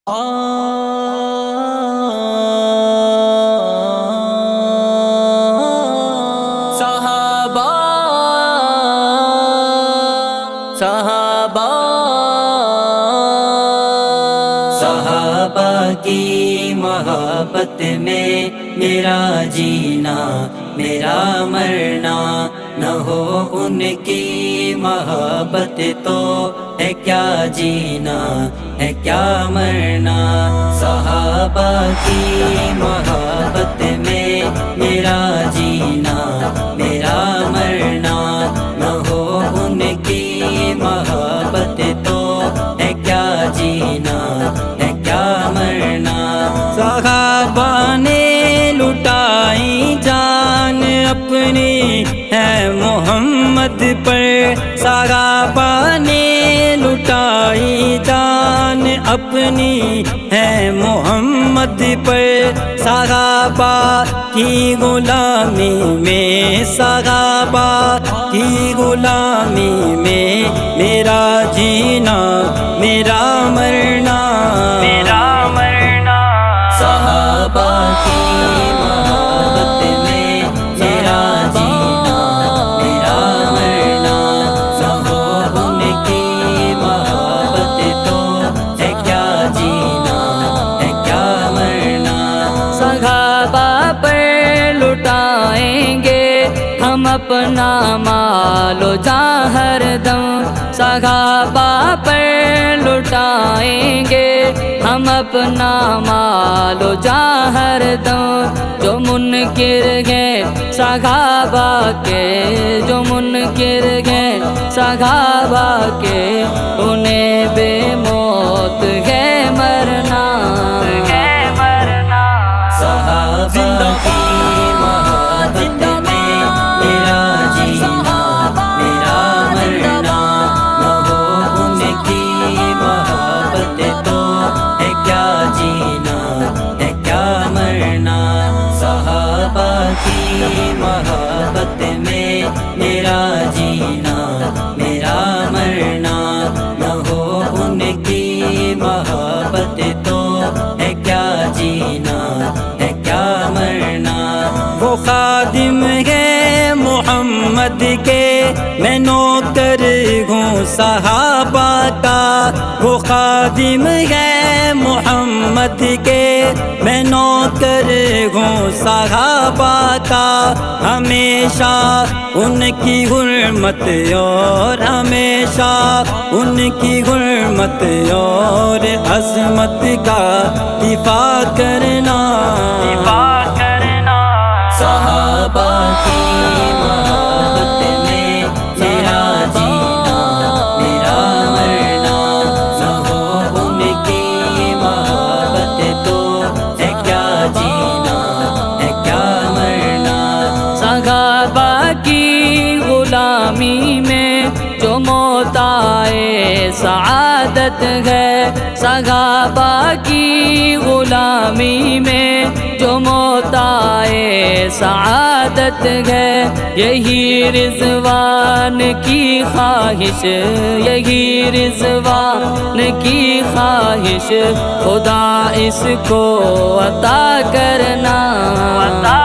صحابہ صحابہ صحابہ کی محبت میں میرا جینا میرا مرنا، نہ ہو ان کی محبت تو ہے کیا جینا ہے کیا مرنا۔ صحابہ کی محبت میں میرا جینا میرا مرنا، نہ ہو ان کی محبت تو ہے کیا جینا ہے کیا مرنا۔ صحابہ نے لٹائی جان اپنی ہے محمد پر، صحابہ نے لٹائی جان اپنی ہے محمد پر، صحابہ کی غلامی میں صحابہ کی غلامی میں میرا جینا میرا مرنا میرا مرنا۔ صحابہ کی محبت میں میرا جینا میرا مرنا، نہ ہو ان کی محبت تو ہے کیا جینا ہے کیا مرنا۔ صحابہ پر لٹائیں گے ہم اپنا مال و جاں ہر دم، صحابہ پر لٹائیں گے ہم اپنا مال و جاں ہر دم۔ جو منکر ہیں صحابہ کے، جو منکر ہیں صحابہ کے، انہیں بے موت ہے مرنا ہے مرنا۔ صحابہ کی محبت میں میرا جینا میرا مرنا، نہ ہو ان کی محبت تو ہے کیا جینا ہے کیا مرنا۔ صحابہ کی محبت میں میرا جینا میرا مرنا، نہ ہو ان کی محبت تو ہے کیا جینا ہے کیا مرنا۔ وہ خادم ہے محمد کے میں نوکر ہوں صحابہ کا، وہ خادم ہے محمد کے میں نوکر ہوں صحابہ کا، ہمیشہ ان کی حرمت اور ہمیشہ ان کی حرمت اور عظمت کا دفاع کرنا دفاع کرنا۔ صحابہ کی محبت میں میرا جینا میرا مرنا، نہ ہو ان کی محبت تو ہے کیا جینا ہے کیا مرنا۔ صحابہ کی غلامی میں جو موت آئے سعادت ہے، صحابہ کی غلامی میں جو موت آئے سعادت ہے، یہی رضوان کی خواہش یہی رضوان کی خواہش، خدا اس کو عطا کرنا عطا